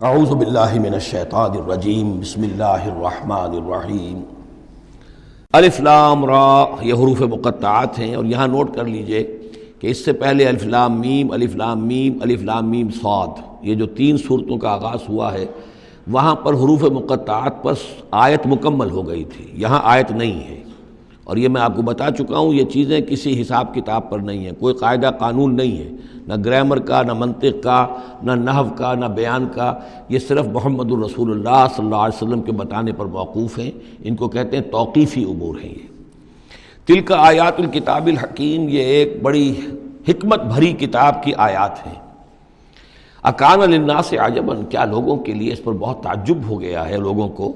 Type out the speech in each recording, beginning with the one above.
اعوذ باللہ من الشیطان الرجیم بسم اللہ الرحمن الرحیم۔ الف لام را یہ حروف مقطعات ہیں، اور یہاں نوٹ کر لیجئے کہ اس سے پہلے الف لام میم الف لام میم الف لام میم صاد، یہ جو تین صورتوں کا آغاز ہوا ہے وہاں پر حروف مقطعات پر آیت مکمل ہو گئی تھی، یہاں آیت نہیں ہے۔ اور یہ میں آپ کو بتا چکا ہوں، یہ چیزیں کسی حساب کتاب پر نہیں ہیں، کوئی قاعدہ قانون نہیں ہے، نہ گرامر کا، نہ منطق کا، نہ نحو کا، نہ بیان کا، یہ صرف محمد الرسول اللہ صلی اللہ علیہ وسلم کے بتانے پر موقوف ہیں، ان کو کہتے ہیں توقیفی امور ہیں۔ یہ تلک آیات الکتاب الحکیم، یہ ایک بڑی حکمت بھری کتاب کی آیات ہیں۔ اکان للناس عجبا، کیا لوگوں کے لیے اس پر بہت تعجب ہو گیا ہے لوگوں کو،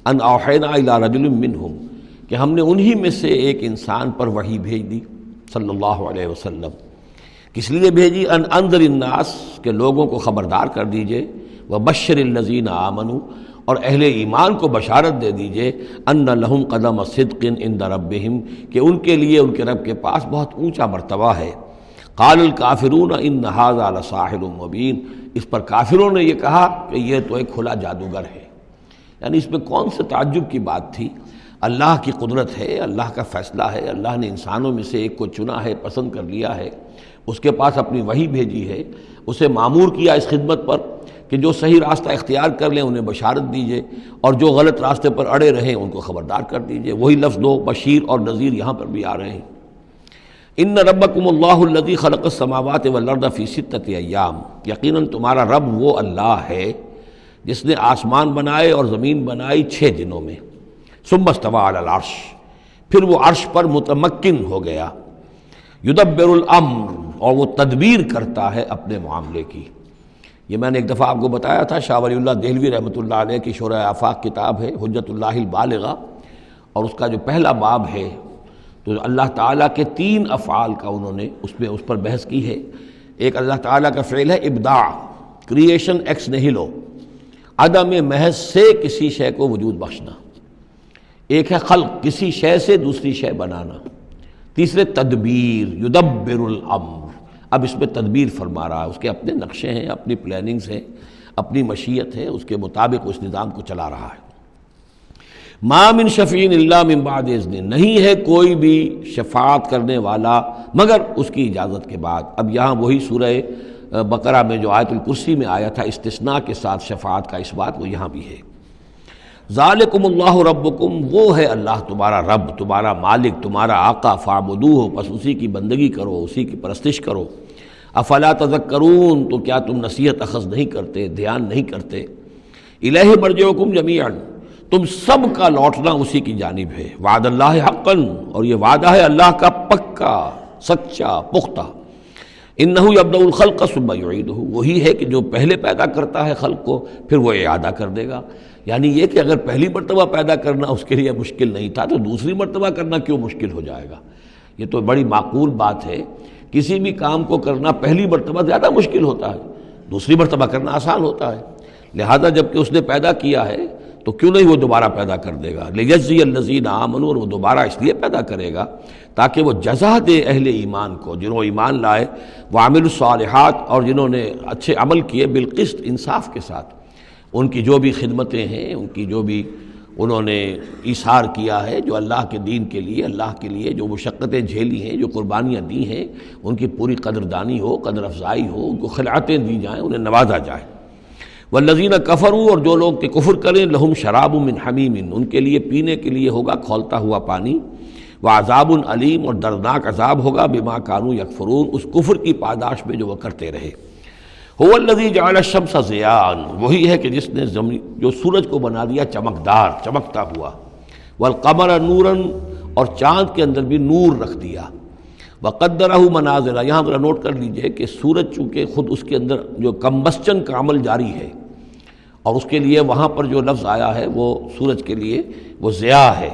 ان اوحینا الی رجل منہم، کہ ہم نے انہی میں سے ایک انسان پر وحی بھیج دی صلی اللہ علیہ وسلم۔ کس لیے بھیجی؟ ان انذر الناس، کہ لوگوں کو خبردار کر دیجئے، وبشر الذین آمنوا، اور اہل ایمان کو بشارت دے دیجئے، ان لہم قدم صدق عند ربہم، کہ ان کے لیے ان کے رب کے پاس بہت اونچا مرتبہ ہے۔ قال الکافرون ان ھذا لساحر مبین، اس پر کافروں نے یہ کہا کہ یہ تو ایک کھلا جادوگر ہے۔ یعنی اس میں کون سے تعجب کی بات تھی؟ اللہ کی قدرت ہے، اللہ کا فیصلہ ہے، اللہ نے انسانوں میں سے ایک کو چنا ہے، پسند کر لیا ہے، اس کے پاس اپنی وحی بھیجی ہے، اسے مامور کیا اس خدمت پر کہ جو صحیح راستہ اختیار کر لیں انہیں بشارت دیجئے، اور جو غلط راستے پر اڑے رہیں ان کو خبردار کر دیجئے۔ وہی لفظ دو، بشیر اور نذیر، یہاں پر بھی آ رہے ہیں۔ ان ربکم اللہ الذی خلق السماوات والارض فی ستۃ ایام، یقیناً تمہارا رب وہ اللہ ہے جس نے آسمان بنائے اور زمین بنائی 6 دنوں میں۔ ثم استوى علی العرش، پھر وہ عرش پر متمکن ہو گیا۔ یدبر الامر، اور وہ تدبیر کرتا ہے اپنے معاملے کی۔ یہ میں نے ایک دفعہ آپ کو بتایا تھا، شاہ ولی اللہ دہلوی رحمۃ اللہ علیہ کی شرح آفاق کتاب ہے حجت اللہ البالغہ، اور اس کا جو پہلا باب ہے تو اللہ تعالیٰ کے 3 افعال کا انہوں نے اس پر بحث کی ہے۔ ایک اللہ تعالیٰ کا فعل ہے ابداع، کریشن ایکس نہیلو، عدم محض سے کسی شے کو وجود بخشنا۔ ایک ہے خلق، کسی شے سے دوسری شے بنانا۔ تیسرے تدبیر، یدبر الامر، اب اس میں تدبیر فرما رہا ہے، اس کے اپنے نقشے ہیں، اپنی پلاننگز ہیں، اپنی مشیت ہے، اس کے مطابق اس نظام کو چلا رہا ہے۔ ما من شفیع الا من بعد اذن، نہیں ہے کوئی بھی شفاعت کرنے والا مگر اس کی اجازت کے بعد۔ اب یہاں وہی سورہ بقرہ میں جو آیت الکرسی میں آیا تھا استثناء کے ساتھ شفاعت کا اثبات، وہ یہاں بھی ہے۔ ذالکم اللہ ربکم، وہ ہے اللہ تمہارا رب، تمہارا مالک، تمہارا آقا، فاعبدوہ، پس اسی کی بندگی کرو، اسی کی پرستش کرو۔ افلا تذکرون، تو کیا تم نصیحت اخذ نہیں کرتے، دھیان نہیں کرتے؟ الیہ مرجعکم جمیعا، تم سب کا لوٹنا اسی کی جانب ہے۔ وعد اللہ حقا، اور یہ وعدہ ہے اللہ کا پکا، سچا، پختہ۔ انہ یبدأ الخلق ثم یعیدہ، وہی ہے کہ جو پہلے پیدا کرتا ہے خلق کو پھر وہ اعادہ کر دے گا۔ یعنی یہ کہ اگر پہلی مرتبہ پیدا کرنا اس کے لیے مشکل نہیں تھا تو دوسری مرتبہ کرنا کیوں مشکل ہو جائے گا؟ یہ تو بڑی معقول بات ہے۔ کسی بھی کام کو کرنا پہلی مرتبہ زیادہ مشکل ہوتا ہے، دوسری مرتبہ کرنا آسان ہوتا ہے۔ لہذا جب کہ اس نے پیدا کیا ہے تو کیوں نہیں وہ دوبارہ پیدا کر دے گا؟ لیجزی الذین آمنوا، اور وہ دوبارہ اس لیے پیدا کرے گا تاکہ وہ جزا دے اہل ایمان کو، جنہوں ایمان لائے، وعملوا الصالحات، اور جنہوں نے اچھے عمل کیے، بالقسط، انصاف کے ساتھ۔ ان کی جو بھی خدمتیں ہیں، ان کی جو بھی انہوں نے ایثار کیا ہے، جو اللہ کے دین کے لیے، اللہ کے لیے جو مشقتیں جھیلی ہیں، جو قربانیاں دی ہیں، ان کی پوری قدردانی ہو، قدر افزائی ہو، ان کو خلعتیں دی جائیں، انہیں نوازا جائے۔ والذین کفروا، اور جو لوگ کہ کفر کریں، لہم شراب من حمیم، ان کے لیے پینے کے لیے ہوگا کھولتا ہوا پانی، وعذاب علیم، اور دردناک عذاب ہوگا، بما کانوا یکفرون، اس کفر کی پاداش میں جو وہ کرتے رہے۔ هو الذی جعل الشمس ضیاء، وہی ہے کہ جس نے جو سورج کو بنا دیا چمکدار، چمکتا ہوا، والقمر نورا، اور چاند کے اندر بھی نور رکھ دیا، وقدرہ منازل، یہاں ذرا نوٹ کر لیجئے کہ سورج چونکہ خود اس کے اندر جو کمبسچن کا عمل جاری ہے، اور اس کے لیے وہاں پر جو لفظ آیا ہے وہ سورج کے لیے وہ ضیاء ہے،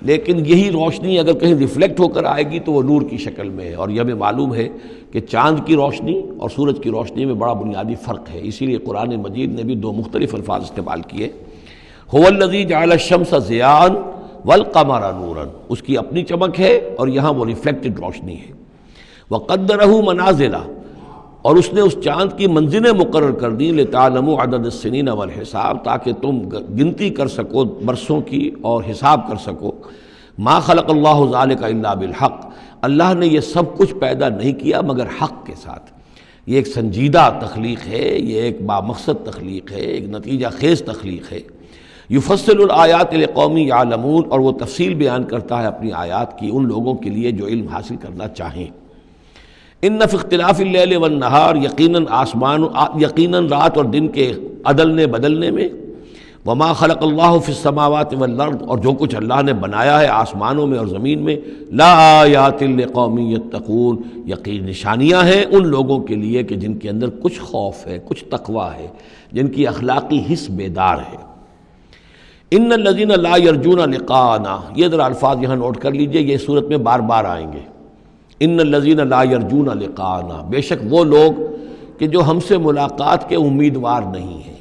لیکن یہی روشنی اگر کہیں ریفلیکٹ ہو کر آئے گی تو وہ نور کی شکل میں ہے۔ اور یہ ہمیں معلوم ہے کہ چاند کی روشنی اور سورج کی روشنی میں بڑا بنیادی فرق ہے، اسی لیے قرآن مجید نے بھی 2 مختلف الفاظ استعمال کیے۔ هو الذی جعل الشمس ضیاء والقمر نورا، اس کی اپنی چمک ہے اور یہاں وہ ریفلیکٹڈ روشنی ہے۔ وقدرہ منازل، اور اس نے اس چاند کی منزلیں مقرر کر دی لتعلموا عدد السنین والحساب، تاکہ تم گنتی کر سکو برسوں کی اور حساب کر سکو۔ ما خلق اللہ ذلک الا بالحق، اللہ نے یہ سب کچھ پیدا نہیں کیا مگر حق کے ساتھ۔ یہ ایک سنجیدہ تخلیق ہے، یہ ایک بامقصد تخلیق ہے، ایک نتیجہ خیز تخلیق ہے۔ یفصل الآیات لقوم یعلمون، اور وہ تفصیل بیان کرتا ہے اپنی آیات کی ان لوگوں کے لیے جو علم حاصل کرنا چاہیں۔ ان فی اختلاف اللیل والنہار، یقیناً رات اور دن کے عدلنے بدلنے میں، وما خلق اللہ فی السماوات والارض، اور جو کچھ اللہ نے بنایا ہے آسمانوں میں اور زمین میں، لا آیات لقوم یتقون، یقین نشانیاں ہیں ان لوگوں کے لیے کہ جن کے اندر کچھ خوف ہے، کچھ تقویٰ ہے، جن کی اخلاقی حس بیدار ہے۔ ان الذین لا یرجون لقاءنا، یہ ذرا الفاظ یہاں نوٹ کر لیجئے، یہ صورت میں بار بار آئیں گے۔ ان الذین لا یرجون لقاءنا، بے شک وہ لوگ کہ جو ہم سے ملاقات کے امیدوار نہیں ہیں۔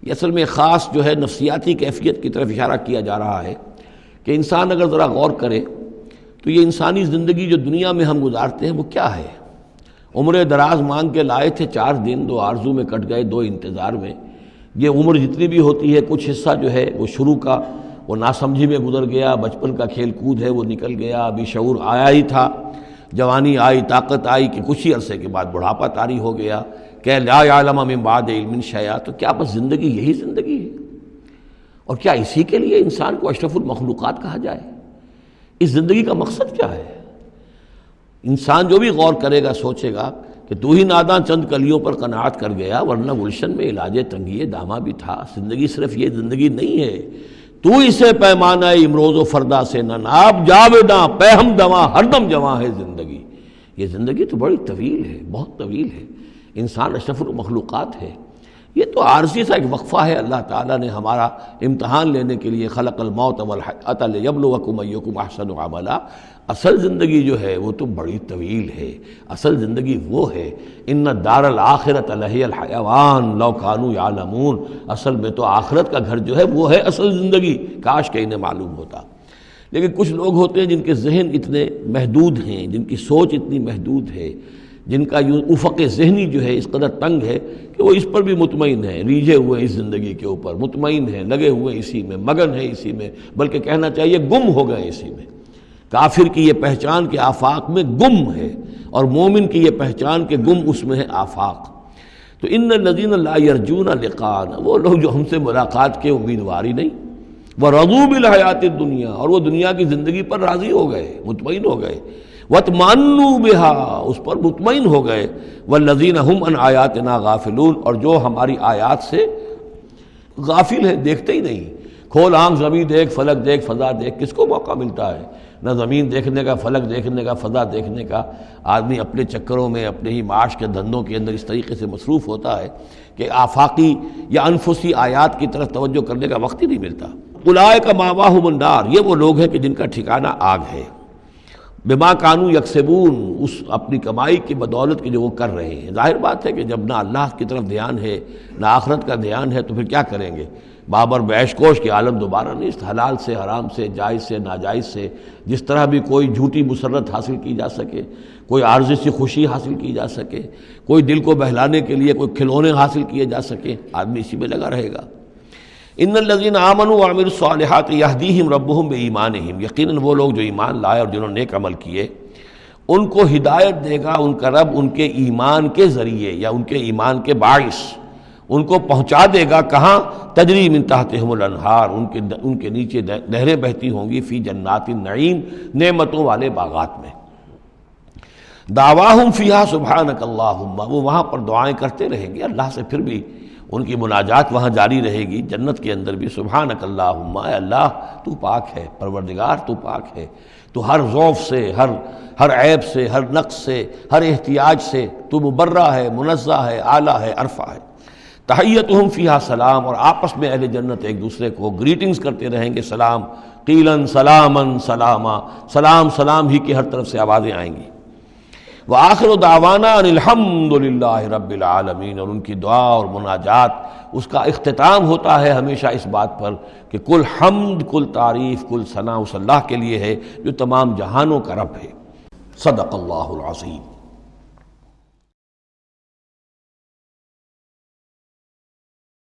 یہ اصل میں خاص جو ہے نفسیاتی کیفیت کی طرف اشارہ کیا جا رہا ہے کہ انسان اگر ذرا غور کرے تو یہ انسانی زندگی جو دنیا میں ہم گزارتے ہیں وہ کیا ہے؟ عمر دراز مانگ کے لائے تھے 4 دن، 2 آرزو میں کٹ گئے، 2 انتظار میں۔ یہ عمر جتنی بھی ہوتی ہے کچھ حصہ جو ہے وہ شروع کا وہ ناسمجھی میں گزر گیا، بچپن کا کھیل کود ہے وہ نکل گیا، ابھی شعور آیا ہی تھا، جوانی آئی، طاقت آئی کہ کچھ ہی عرصے کے بعد بڑھاپا طاری ہو گیا، کہ لا یعلم من بعد علم شیئا۔ تو کیا بس زندگی یہی زندگی ہے؟ اور کیا اسی کے لیے انسان کو اشرف المخلوقات کہا جائے؟ اس زندگی کا مقصد کیا ہے؟ انسان جو بھی غور کرے گا سوچے گا کہ تو ہی ناداں چند کلیوں پر قناعت کر گیا، ورنہ گلشن میں علاج تنگی دامہ بھی تھا۔ زندگی صرف یہ زندگی نہیں ہے، تو اسے پیمانہ امروز و فردا سے نہ ناب، جاویداں پہ ہم دواں ہر دم جواں ہے زندگی۔ یہ زندگی تو بڑی طویل ہے، بہت طویل ہے۔ انسان اشرف المخلوقات ہے۔ یہ تو عارضی سا ایک وقفہ ہے، اللہ تعالیٰ نے ہمارا امتحان لینے کے لیے خلق الموت والحیاۃ لیبلوکم ایکم احسن عملا۔ اصل زندگی جو ہے وہ تو بڑی طویل ہے، اصل زندگی وہ ہے ان الدار الآخرۃ لہی الحیوان لو کانوا یعلمون۔ اصل میں تو آخرت کا گھر جو ہے وہ ہے اصل زندگی، کاش کہ انہیں معلوم ہوتا۔ لیکن کچھ لوگ ہوتے ہیں جن کے ذہن اتنے محدود ہیں، جن کی سوچ اتنی محدود ہے، جن کا افق ذہنی جو ہے اس قدر تنگ ہے کہ وہ اس پر بھی مطمئن ہیں، ریجھے ہوئے ہیں اس زندگی کے اوپر، مطمئن ہیں، لگے ہوئے اسی میں، مگن ہیں اسی میں، بلکہ کہنا چاہیے گم ہو گئے اسی میں۔ کافر کی یہ پہچان کے آفاق میں گم ہے، اور مومن کی یہ پہچان کے گم اس میں ہے آفاق۔ تو ان الذین لا یرجون لقاءنا، وہ لوگ جو ہم سے ملاقات کے امیدوار ہی نہیں، ورضوا بالحیات الدنیا، اور وہ دنیا کی زندگی پر راضی ہو گئے، مطمئن ہو گئے، واطمأنوا بها، اس پر مطمئن ہو گئے، والذین هم عن آیاتنا غافلون، اور جو ہماری آیات سے غافل ہیں، دیکھتے ہی نہیں۔ کھول آنکھ زمین دیکھ، فلک دیکھ، فضا دیکھ، کس کو موقع ملتا ہے؟ نہ زمین دیکھنے کا، فلک دیکھنے کا، فضا دیکھنے کا۔ آدمی اپنے چکروں میں، اپنے ہی معاش کے دھندوں کے اندر اس طریقے سے مصروف ہوتا ہے کہ آفاقی یا انفسی آیات کی طرف توجہ کرنے کا وقت ہی نہیں ملتا۔ اولئک مأواہم النار، یہ وہ لوگ ہیں کہ جن کا ٹھکانہ آگ ہے۔ بما کانوا یکسبون، اس اپنی کمائی کی بدولت کی جو وہ کر رہے ہیں۔ ظاہر بات ہے کہ جب نہ اللہ کی طرف دھیان ہے نہ آخرت کا دھیان ہے تو پھر کیا کریں گے؟ بابر بیش کوش کی عالم دوبارہ نہیں۔ حلال سے، حرام سے، جائز سے، ناجائز سے جس طرح بھی کوئی جھوٹی مسرت حاصل کی جا سکے، کوئی عارضی سی خوشی حاصل کی جا سکے، کوئی دل کو بہلانے کے لیے کوئی کھلونے حاصل کیے جا سکے، آدمی اسی میں لگا رہے گا۔ ان الذین آمنوا وعملوا الصالحات یہدیہم ربہم بایمانہم، یقیناً وہ لوگ جو ایمان لائے اور جنہوں نے نیک عمل کیے ان کو ہدایت دے گا ان کا رب ان کے ایمان کے ذریعے یا ان کے ایمان کے باعث، ان کو پہنچا دے گا کہاں؟ تجری من تحتہم الانہار، ان کے نیچے نہریں بہتی ہوں گی، فی جنات النعیم، نعمتوں والے باغات میں۔ دعواہم فیہا سبحانک اللہم، وہ وہاں پر دعائیں کرتے رہیں گے اللہ سے، پھر بھی ان کی مناجات وہاں جاری رہے گی جنت کے اندر بھی۔ سبحانک اللہم، اے اللہ تو پاک ہے، پروردگار تو پاک ہے، تو ہر ضعف سے، ہر عیب سے، ہر نقص سے، ہر احتیاج سے تو مبرہ ہے، منزہ ہے، اعلیٰ ہے، عرفہ ہے۔ تحیتہم فیہا سلام، اور آپس میں اہل جنت ایک دوسرے کو گریٹنگز کرتے رہیں گے، سلام، قیلاً سلاماً سلاما، سلام سلام ہی کی ہر طرف سے آوازیں آئیں گی۔ وآخر دعوانا ان الحمد للہ رب العالمین، اور ان کی دعا اور مناجات اس کا اختتام ہوتا ہے ہمیشہ اس بات پر کہ کل حمد، کل تعریف، کل ثنا اس اللہ کے لیے ہے جو تمام جہانوں کا رب ہے۔ صدق اللہ العظیم۔